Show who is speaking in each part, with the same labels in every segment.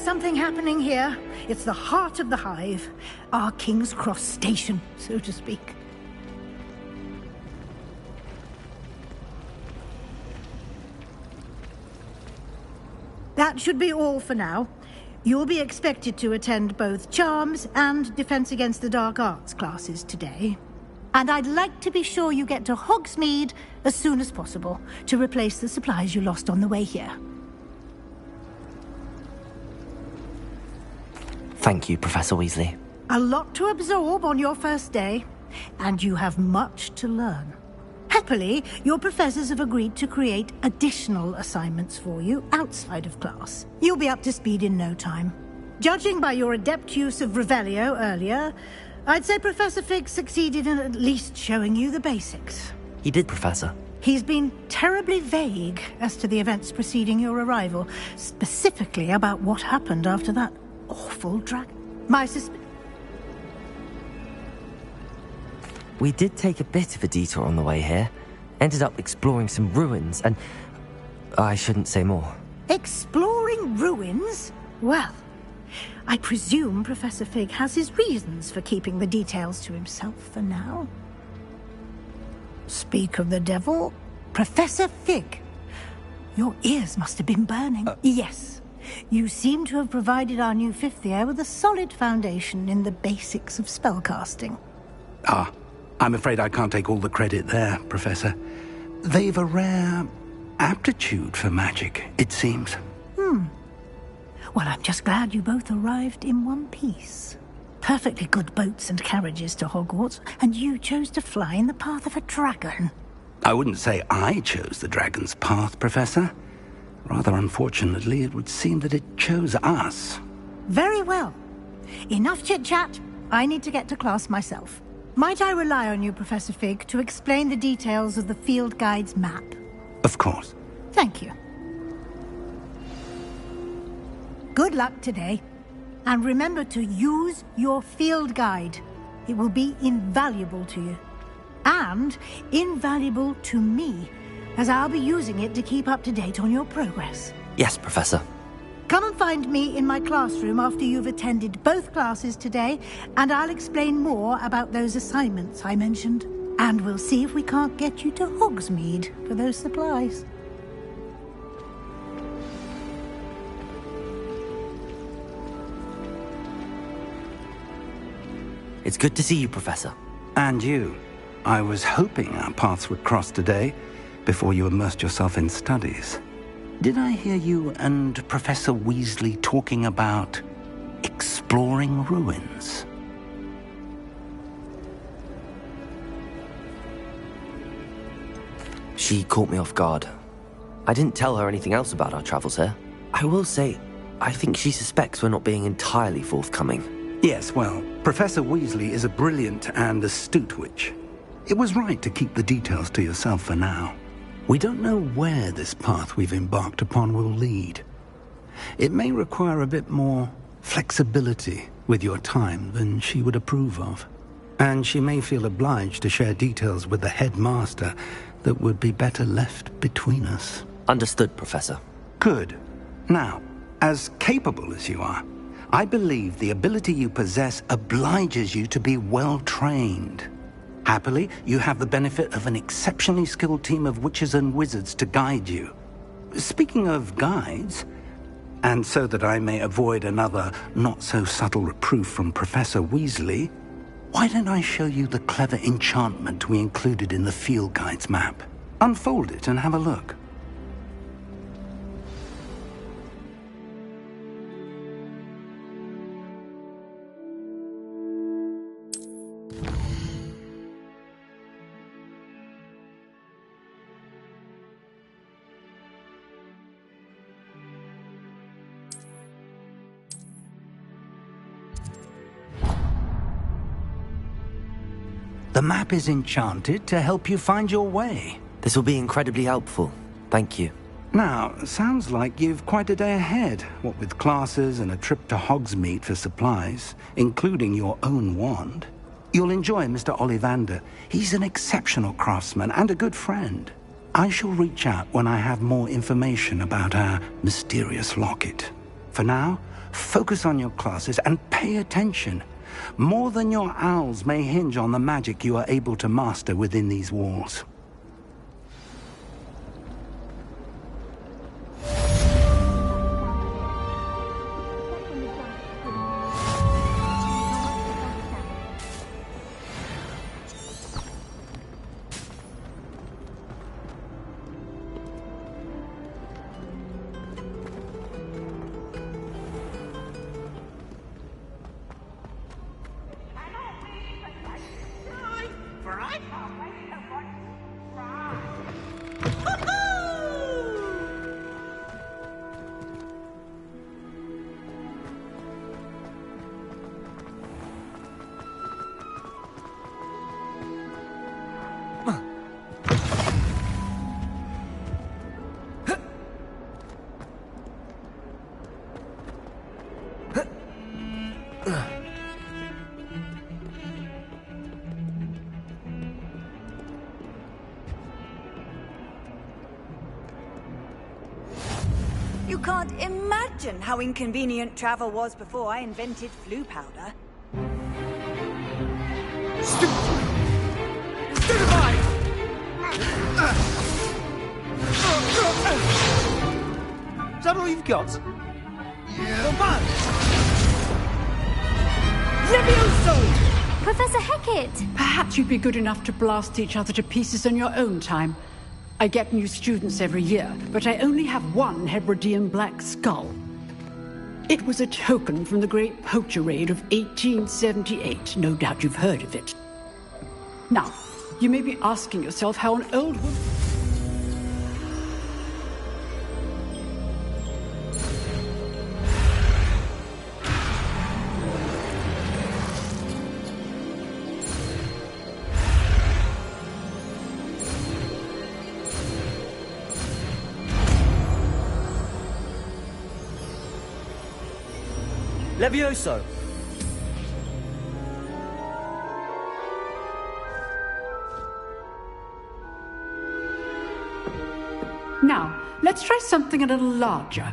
Speaker 1: something happening here. It's the heart of the hive. Our King's Cross station, so to speak. That should be all for now. You'll be expected to attend both Charms and Defense Against the Dark Arts classes today. And I'd like to be sure you get to Hogsmeade as soon as possible to replace the supplies you lost on the way here.
Speaker 2: Thank you, Professor Weasley.
Speaker 1: A lot to absorb on your first day, and you have much to learn. Happily, your professors have agreed to create additional assignments for you outside of class. You'll be up to speed in no time. Judging by your adept use of Revelio earlier, I'd say Professor Fig succeeded in at least showing you the basics.
Speaker 2: He did, Professor.
Speaker 1: He's been terribly vague as to the events preceding your arrival, specifically about what happened after that awful dragon.
Speaker 2: We did take a bit of a detour on the way here. Ended up exploring some ruins and... I shouldn't say more.
Speaker 1: Exploring ruins? Well, I presume Professor Fig has his reasons for keeping the details to himself for now. Speak of the devil, Professor Fig. Your ears must have been burning. Yes, you seem to have provided our new fifth year with a solid foundation in the basics of spellcasting.
Speaker 3: I'm afraid I can't take all the credit there, Professor. They've a rare aptitude for magic, it seems.
Speaker 1: Well, I'm just glad you both arrived in one piece. Perfectly good boats and carriages to Hogwarts, and you chose to fly in the path of a dragon.
Speaker 3: I wouldn't say I chose the dragon's path, Professor. Rather unfortunately, it would seem that it chose us.
Speaker 1: Very well. Enough chit-chat. I need to get to class myself. Might I rely on you, Professor Fig, to explain the details of the field guide's map?
Speaker 3: Of course.
Speaker 1: Thank you. Good luck today. And remember to use your field guide. It will be invaluable to you. And invaluable to me, as I'll be using it to keep up to date on your progress.
Speaker 2: Yes, Professor.
Speaker 1: Come and find me in my classroom after you've attended both classes today, and I'll explain more about those assignments I mentioned. And we'll see if we can't get you to Hogsmeade for those supplies.
Speaker 2: It's good to see you, Professor.
Speaker 3: And you. I was hoping our paths would cross today, before you immersed yourself in studies. Did I hear you and Professor Weasley talking about exploring ruins?
Speaker 2: She caught me off guard. I didn't tell her anything else about our travels here. I will say, I think she suspects we're not being entirely forthcoming.
Speaker 3: Yes, well, Professor Weasley is a brilliant and astute witch. It was right to keep the details to yourself for now. We don't know where this path we've embarked upon will lead. It may require a bit more flexibility with your time than she would approve of. And she may feel obliged to share details with the headmaster that would be better left between us.
Speaker 2: Understood, Professor.
Speaker 3: Good. Now, as capable as you are, I believe the ability you possess obliges you to be well-trained. Happily, you have the benefit of an exceptionally skilled team of witches and wizards to guide you. Speaking of guides, and so that I may avoid another not-so-subtle reproof from Professor Weasley, why don't I show you the clever enchantment we included in the field guide's map? Unfold it and have a look. The map is enchanted to help you find your way.
Speaker 2: This will be incredibly helpful. Thank you.
Speaker 3: Now, sounds like you've quite a day ahead, what with classes and a trip to Hogsmeade for supplies, including your own wand. You'll enjoy Mr. Ollivander. He's an exceptional craftsman and a good friend. I shall reach out when I have more information about our mysterious locket. For now, Focus on your classes and pay attention. More than your owls may hinge on the magic you are able to master within these walls.
Speaker 4: You can't imagine how inconvenient travel was before I invented flu powder.
Speaker 5: Stupefied! Is that all you've got? Yeah.
Speaker 4: Levioso!
Speaker 6: Professor Hecat!
Speaker 7: Perhaps you'd be good enough to blast each other to pieces on your own time. I get new students every year, but I only have one Hebridean black skull. It was a token from the Great Poacher Raid of 1878. No doubt you've heard of it. Now, you may be asking yourself how an old woman...
Speaker 5: Levioso!
Speaker 7: Now, let's try something a little larger.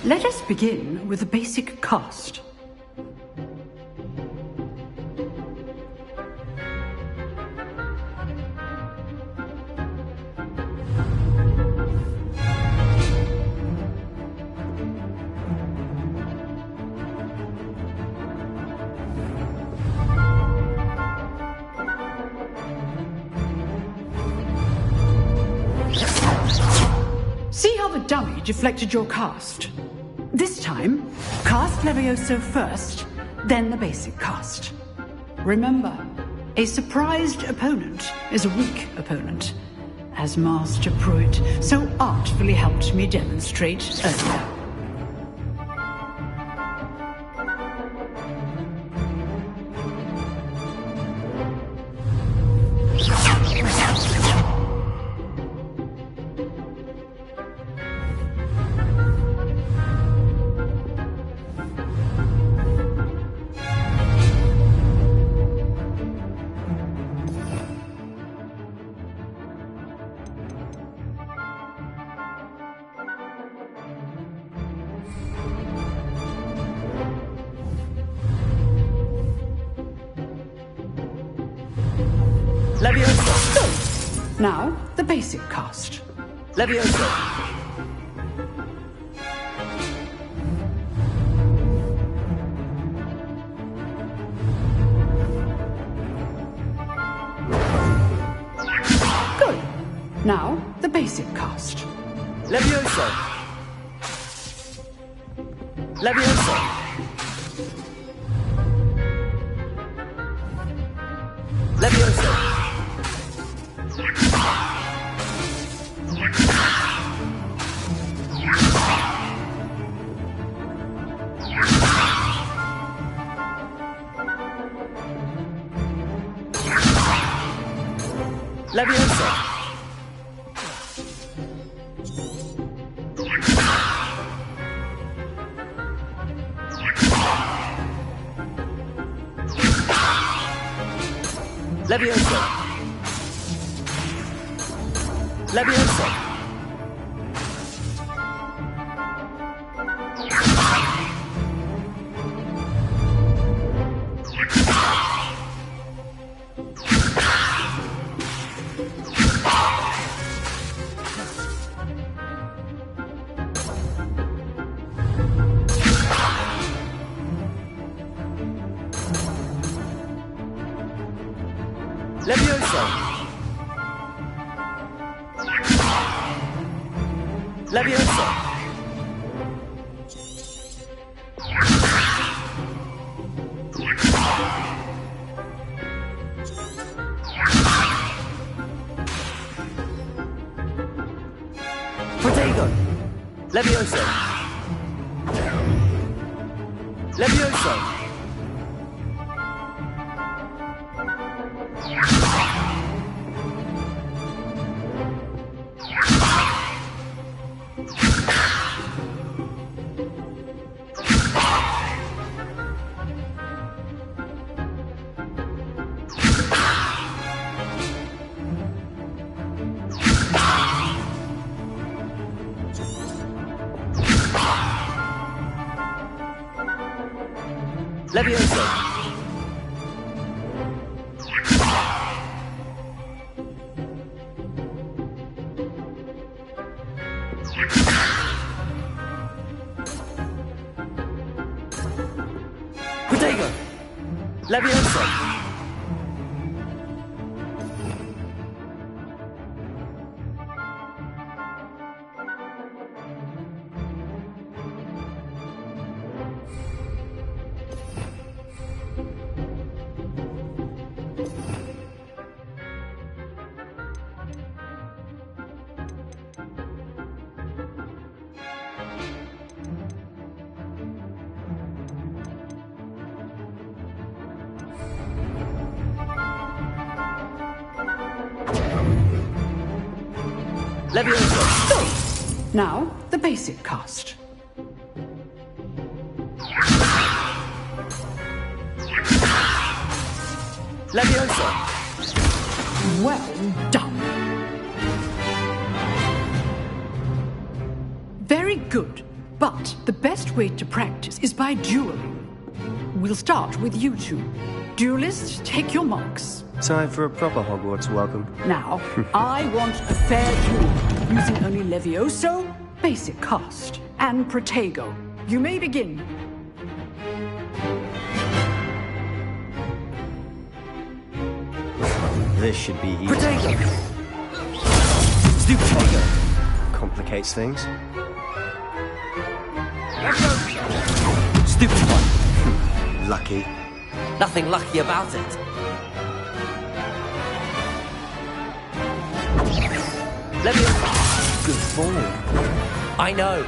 Speaker 7: Let us begin with the basic cast. See how the dummy deflected your cast? This time, cast Levioso first, then the basic cast. Remember, a surprised opponent is a weak opponent, as Master Pruitt so artfully helped me demonstrate earlier.
Speaker 5: Levioso!
Speaker 7: Now, the basic cast.
Speaker 5: Levioso!
Speaker 7: Good. Now, the basic cast.
Speaker 5: Levioso! Levioso! Levioso! Levioso!
Speaker 2: Levioso! Levioso! Levioso! Levioso! Protego! Levioso! Levioso! Levioso! Protego! Levioso! Levioso!
Speaker 7: Now, the basic cast.
Speaker 2: Levioso!
Speaker 7: Well done. Very good. But the best way to practice is by dueling. We'll start with you two. Duelists, take your marks.
Speaker 5: Time for a proper Hogwarts welcome.
Speaker 7: Now, I want a fair duel, using only Levioso, basic cast, and Protego. You may begin.
Speaker 5: This should be easy.
Speaker 2: Protego! Stupego!
Speaker 5: Complicates things.
Speaker 2: Stupid one!
Speaker 5: Lucky.
Speaker 2: Nothing lucky about it. Levioso!
Speaker 5: Good ball.
Speaker 2: I know.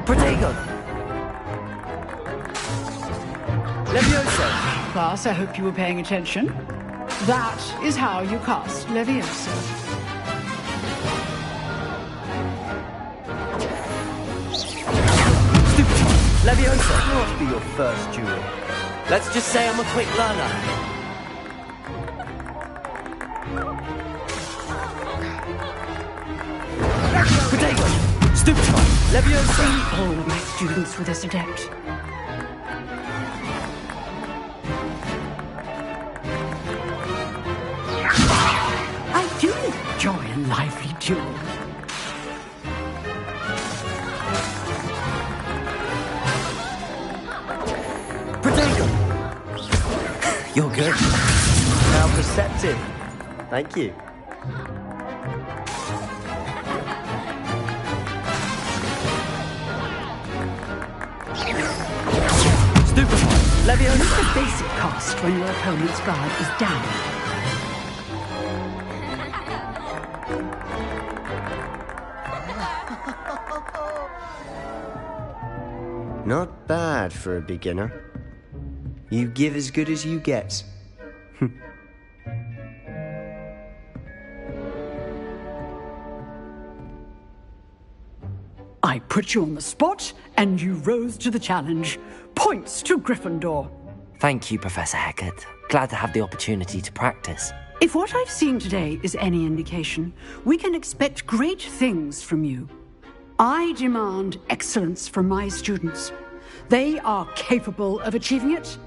Speaker 2: Protego! Levioso!
Speaker 7: Class, I hope you were paying attention. That is how you cast Levioso.
Speaker 2: Stupid one! Levioso!
Speaker 5: Not be your first duel.
Speaker 2: Let's just say I'm a quick learner. Protego! Stupid one! Levioso!
Speaker 7: All of my students were this adept. I do enjoy a lively duel.
Speaker 2: Protego! You're good.
Speaker 5: How perceptive. Thank you.
Speaker 2: Stupid one! Levioso!
Speaker 7: Use the basic cast when your opponent's guard is down.
Speaker 5: Not bad for a beginner. You give as good as you get.
Speaker 7: I put you on the spot, and you rose to the challenge. Points to Gryffindor.
Speaker 2: Thank you, Professor Hecat. Glad to have the opportunity to practice.
Speaker 7: If what I've seen today is any indication, we can expect great things from you. I demand excellence from my students. They are capable of achieving it,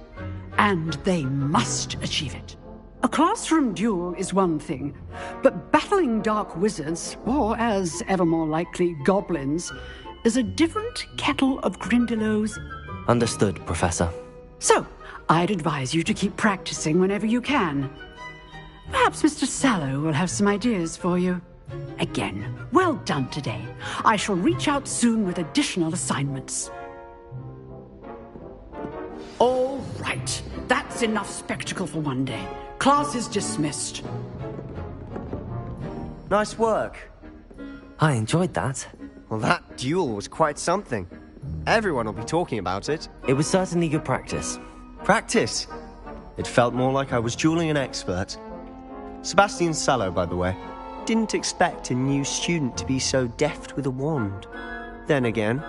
Speaker 7: and they must achieve it. A classroom duel is one thing, but battling dark wizards, or as ever more likely, goblins, is a different kettle of Grindylows.
Speaker 2: Understood, Professor.
Speaker 7: So, I'd advise you to keep practicing whenever you can. Perhaps Mr. Sallow will have some ideas for you. Again, well done today. I shall reach out soon with additional assignments. All right, that's enough spectacle for one day. Class is dismissed.
Speaker 5: Nice work.
Speaker 2: I enjoyed that.
Speaker 5: Well, that duel was quite something. Everyone will be talking about it.
Speaker 2: It was certainly good practice.
Speaker 5: Practice? It felt more like I was dueling an expert. Sebastian Sallow, by the way. Didn't expect a new student to be so deft with a wand. Then again,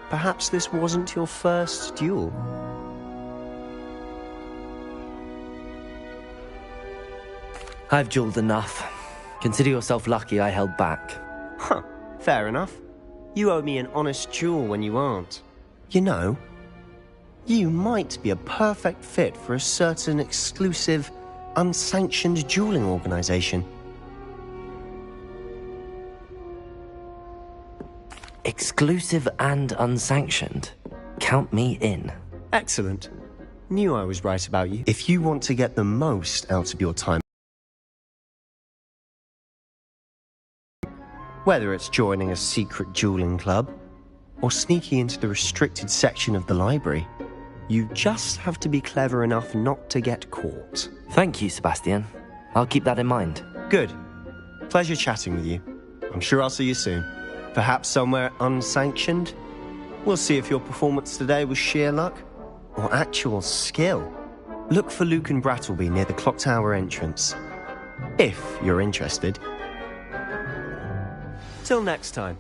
Speaker 5: perhaps this wasn't your first duel.
Speaker 2: I've dueled enough. Consider yourself lucky I held back.
Speaker 5: Huh, fair enough. You owe me an honest duel when you aren't. You know, you might be a perfect fit for a certain exclusive, unsanctioned dueling organization.
Speaker 2: Exclusive and unsanctioned. Count me in.
Speaker 5: Excellent. Knew I was right about you. If you want to get the most out of your time, whether it's joining a secret dueling club or sneaking into the restricted section of the library, you just have to be clever enough not to get caught.
Speaker 2: Thank you, Sebastian. I'll keep that in mind.
Speaker 5: Good. Pleasure chatting with you. I'm sure I'll see you soon. Perhaps somewhere unsanctioned? We'll see if your performance today was sheer luck or actual skill. Look for Luke and Brattleby near the clock tower entrance, if you're interested. Till next time.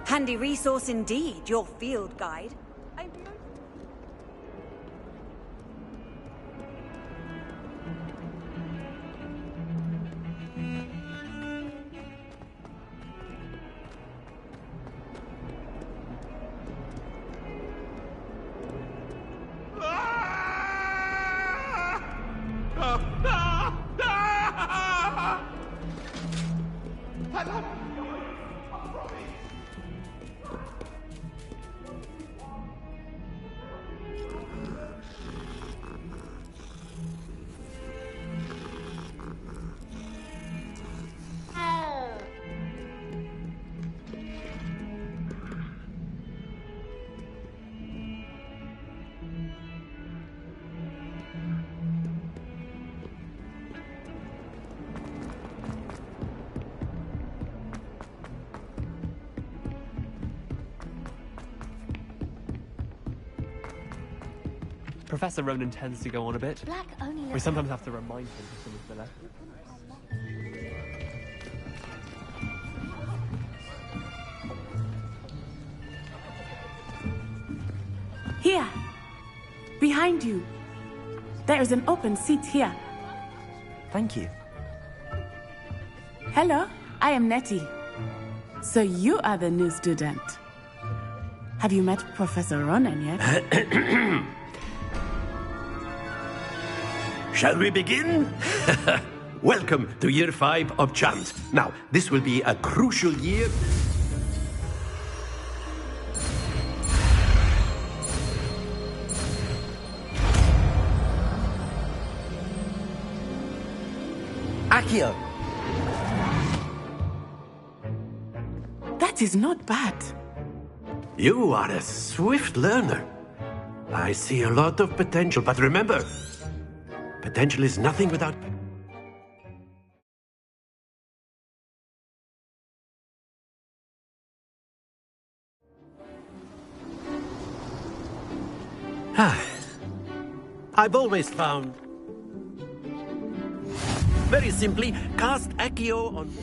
Speaker 4: Handy resource indeed, your field guide.
Speaker 6: Professor Ronan tends to go on a bit.
Speaker 8: Black only
Speaker 6: We sometimes have to remind him of some of the lessons.
Speaker 9: Here, behind you. There is an open seat here.
Speaker 2: Thank you.
Speaker 9: Hello, I am Nettie. So you are the new student. Have you met Professor Ronan yet?
Speaker 10: Shall we begin? Welcome to Year 5 of Chant. Now, this will be a crucial year.
Speaker 2: Accio!
Speaker 9: That is not bad.
Speaker 10: You are a swift learner. I see a lot of potential, but remember, potential is nothing without... I've always found... Very simply, cast Accio on...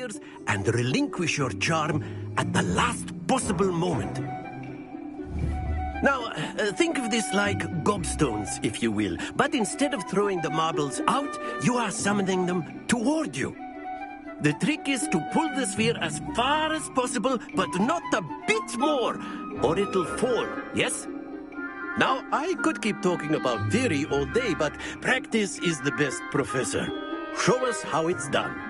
Speaker 10: fears and relinquish your charm at the last possible moment. Now, think of this like gobstones, if you will. But instead of throwing the marbles out, you are summoning them toward you. The trick is to pull the sphere as far as possible, but not a bit more, or it'll fall, yes? Now, I could keep talking about theory all day, but practice is the best professor. Show us how it's done.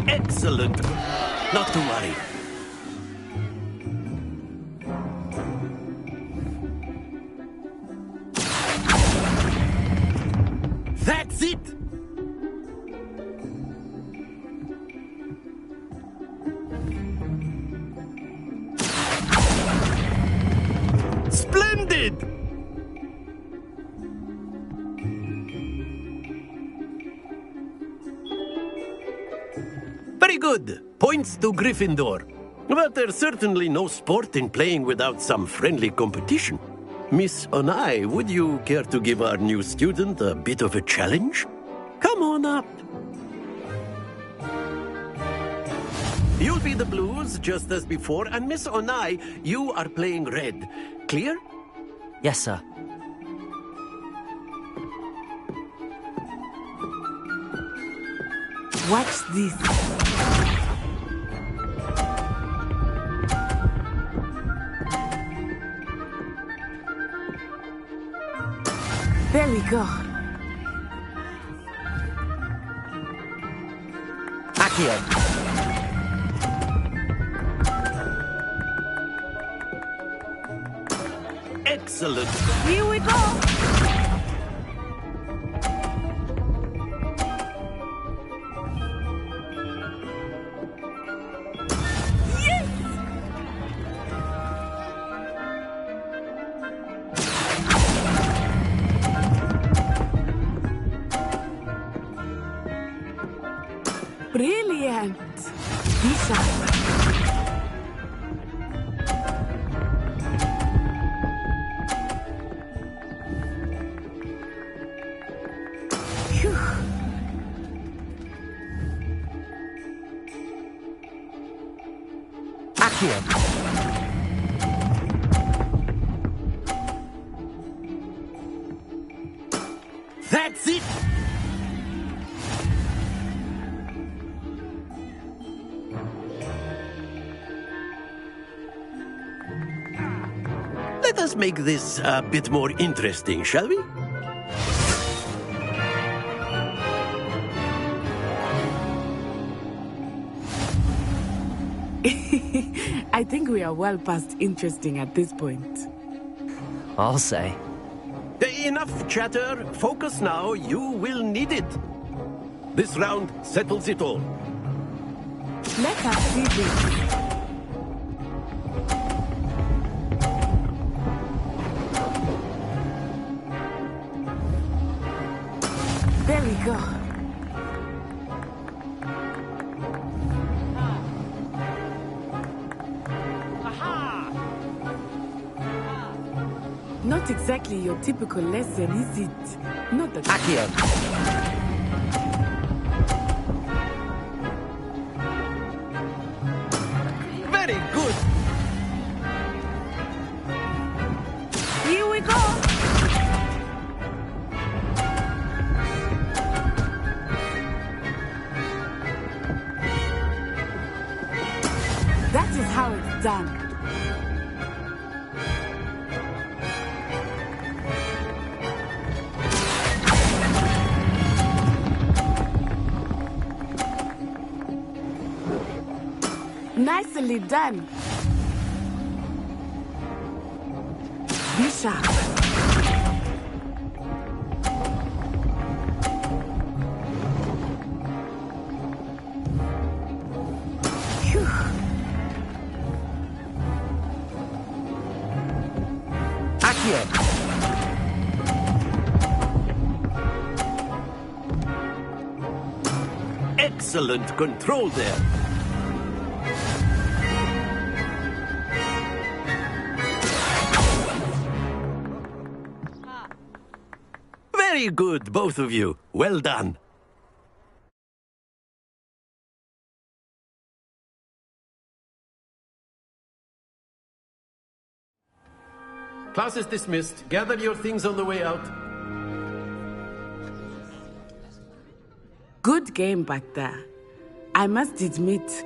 Speaker 10: Excellent. Not to worry. That's it! Splendid! Very good. Points to Gryffindor. But there's certainly no sport in playing without some friendly competition. Miss Onai, would you care to give our new student a bit of a challenge? Come on up. You'll be the blues, just as before, and Miss Onai, you are playing red. Clear?
Speaker 2: Yes, sir.
Speaker 9: Watch this. There we go.
Speaker 2: Accio.
Speaker 10: Excellent.
Speaker 4: Here we go.
Speaker 9: Brilliant. Be sharp. Phew.
Speaker 2: Accio.
Speaker 10: That's it! Let us make this a bit more interesting, shall we?
Speaker 9: I think we are well past interesting at this point.
Speaker 2: I'll say.
Speaker 10: Enough chatter. Focus now. You will need it. This round settles it all.
Speaker 9: Let us see this. There we go. Not exactly your typical lesson, is it? Not the
Speaker 2: Accio.
Speaker 10: Very good.
Speaker 4: Here we go.
Speaker 9: That is how it's done. Nicely done. Be sharp. Phew.
Speaker 2: Accio.
Speaker 10: excellent control there. Very good, both of you. Well done. Class is dismissed. Gather your things on the way out.
Speaker 9: Good game back there. I must admit,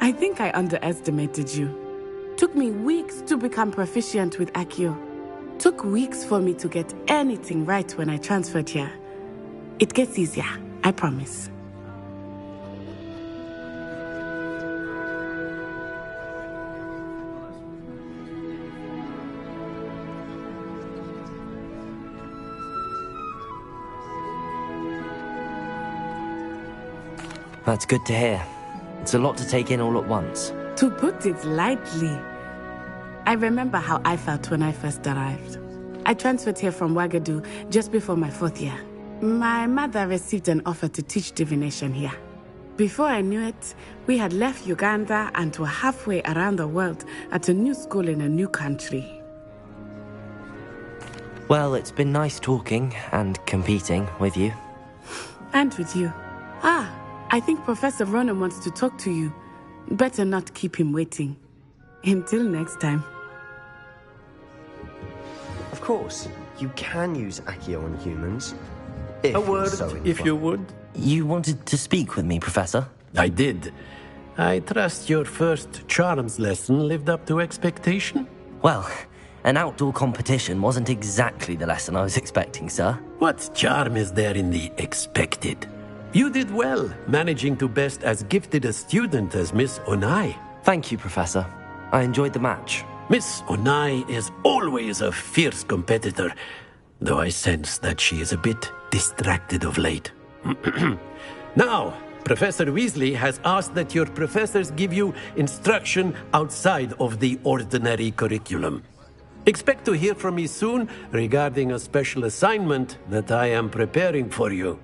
Speaker 9: I think I underestimated you. Took me weeks to become proficient with Accio. Took weeks for me to get anything right when I transferred here. It gets easier, I promise.
Speaker 2: That's good to hear. It's a lot to take in all at once.
Speaker 9: To put it lightly, I remember how I felt when I first arrived. I transferred here from Ouagadougou just before my 4th year. My mother received an offer to teach divination here. Before I knew it, we had left Uganda and were halfway around the world at a new school in a new country.
Speaker 2: Well, it's been nice talking and competing with you.
Speaker 9: And with you. I think Professor Ronan wants to talk to you. Better not keep him waiting. Until next time.
Speaker 5: Of course, you can use Accio on humans.
Speaker 10: A word, if you would.
Speaker 2: You wanted to speak with me, Professor?
Speaker 10: I did. I trust your first charms lesson lived up to expectation?
Speaker 2: Well, an outdoor competition wasn't exactly the lesson I was expecting, sir.
Speaker 10: What charm is there in the expected? You did well, managing to best as gifted a student as Miss Onai.
Speaker 2: Thank you, Professor. I enjoyed the match.
Speaker 10: Miss Onai is always a fierce competitor, though I sense that she is a bit distracted of late. Now, Professor Weasley has asked that your professors give you instruction outside of the ordinary curriculum. Expect to hear from me soon regarding a special assignment that I am preparing for you.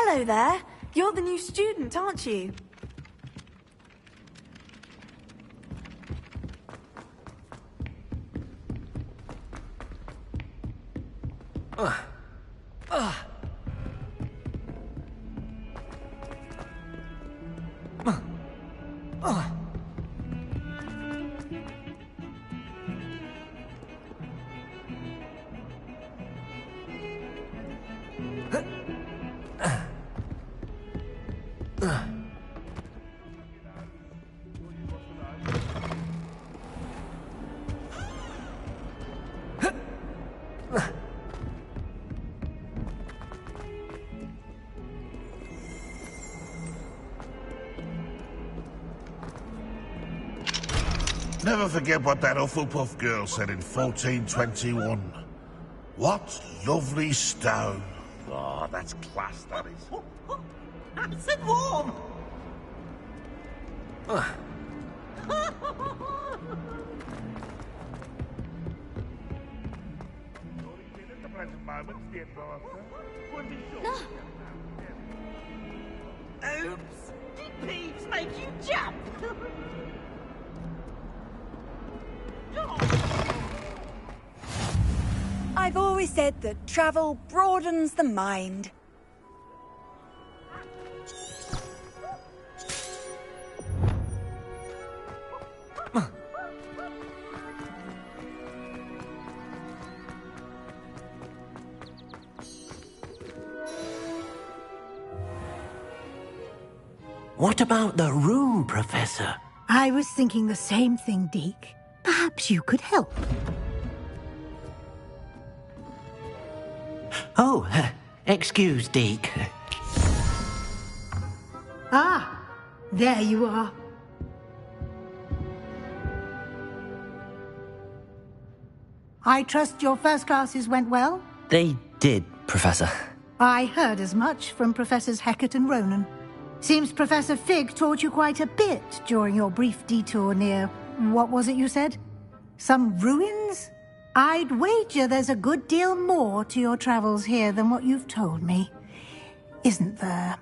Speaker 4: Hello there. You're the new student, aren't you?
Speaker 8: Never forget what that Hufflepuff girl said in 1421. What lovely stone. Oh, that's class, that is.
Speaker 11: Nice and warm. Oops! Did Peeves make you jump?
Speaker 4: I've always said that travel broadens the mind.
Speaker 10: What about the room, Professor?
Speaker 1: I was thinking the same thing, Deke. Perhaps you could help.
Speaker 10: Oh, excuse, Deke.
Speaker 1: Ah, there you are. I trust your first classes went well?
Speaker 2: They did, Professor.
Speaker 1: I heard as much from Professors Hecat and Ronan. Seems Professor Fig taught you quite a bit during your brief detour near... what was it you said? Some ruins? I'd wager there's a good deal more to your travels here than what you've told me. Isn't there?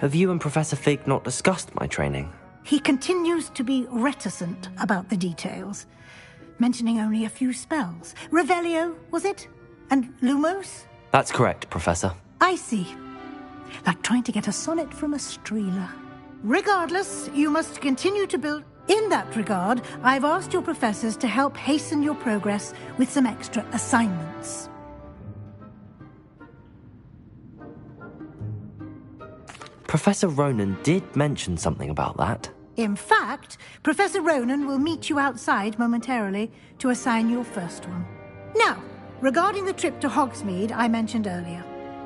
Speaker 2: Have you and Professor Fig not discussed my training?
Speaker 1: He continues to be reticent about the details, mentioning only a few spells. Revelio, was it? And Lumos?
Speaker 2: That's correct, Professor.
Speaker 1: I see. Like trying to get a sonnet from a streeler. Regardless, you must continue to build. In that regard, I've asked your professors to help hasten your progress with some extra assignments.
Speaker 2: Professor Ronan did mention something about that.
Speaker 1: In fact, Professor Ronan will meet you outside momentarily to assign your first one. Now, regarding the trip to Hogsmeade I mentioned earlier,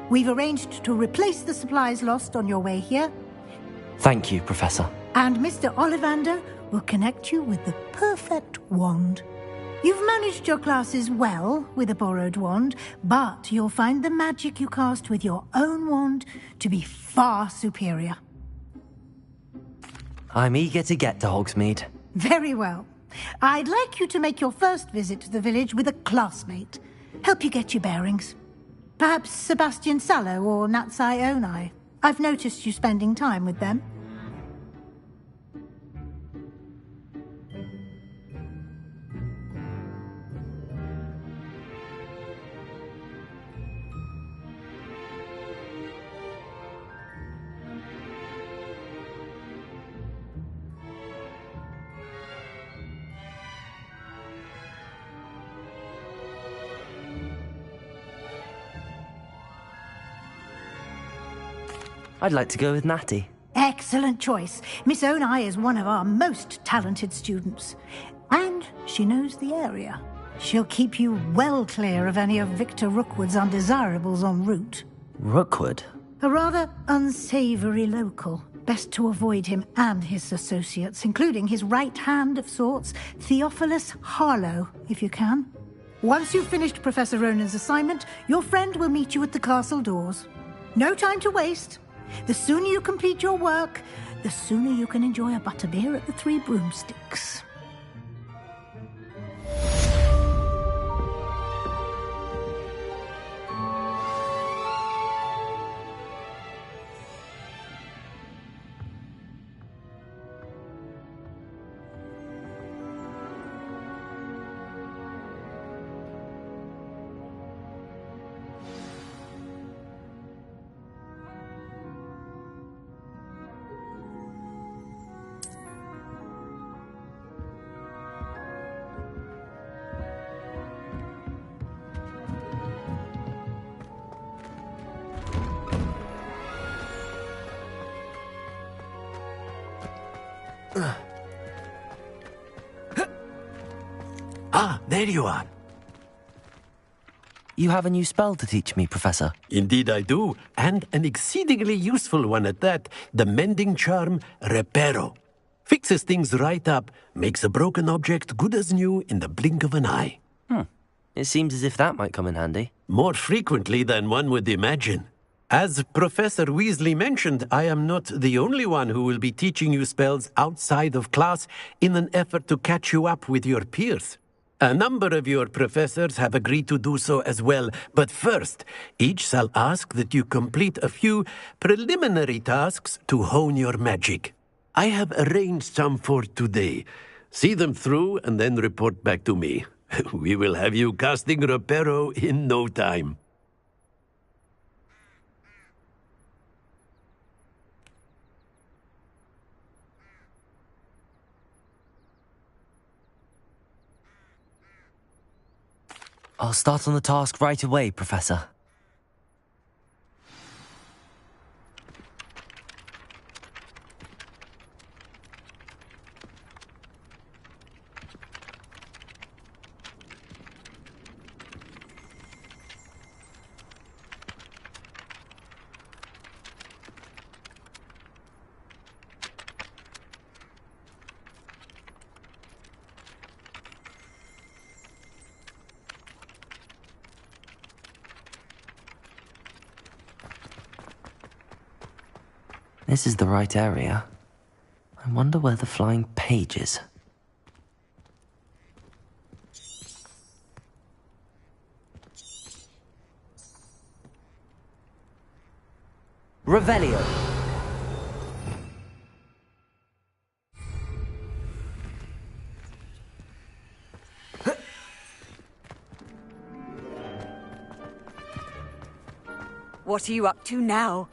Speaker 1: we've arranged to replace the supplies lost on your way here.
Speaker 2: Thank you, Professor.
Speaker 1: And Mr. Ollivander will connect you with the perfect wand. You've managed your classes well with a borrowed wand, but you'll find the magic you cast with your own wand to be far superior.
Speaker 2: I'm eager to get to Hogsmeade.
Speaker 1: Very well. I'd like you to make your first visit to the village with a classmate. Help you get your bearings. Perhaps Sebastian Sallow or Natsai Onai. I've noticed you spending time with them.
Speaker 2: I'd like to go with Natty.
Speaker 1: Excellent choice. Miss Onai is one of our most talented students. And she knows the area. She'll keep you well clear of any of Victor Rookwood's undesirables en route.
Speaker 2: Rookwood?
Speaker 1: A rather unsavory local. Best to avoid him and his associates, including his right hand of sorts, Theophilus Harlow, if you can. Once you've finished Professor Ronan's assignment, your friend will meet you at the castle doors. No time to waste. The sooner you complete your work, the sooner you can enjoy a butterbeer at the Three Broomsticks.
Speaker 10: Ah, there you are.
Speaker 2: You have a new spell to teach me, Professor.
Speaker 10: Indeed I do, and an exceedingly useful one at that. The mending charm, Reparo. Fixes things right up, makes a broken object good as new in the blink of an eye.
Speaker 2: It seems as if that might come in handy.
Speaker 10: More frequently than one would imagine. As Professor Weasley mentioned, I am not the only one who will be teaching you spells outside of class in an effort to catch you up with your peers. A number of your professors have agreed to do so as well, but first, each shall ask that you complete a few preliminary tasks to hone your magic. I have arranged some for today. See them through and then report back to me. We will have you casting Reparo in no time.
Speaker 2: I'll start on the task right away, Professor. This is the right area. I wonder where the flying page is. Revelio!
Speaker 4: What are you up to now?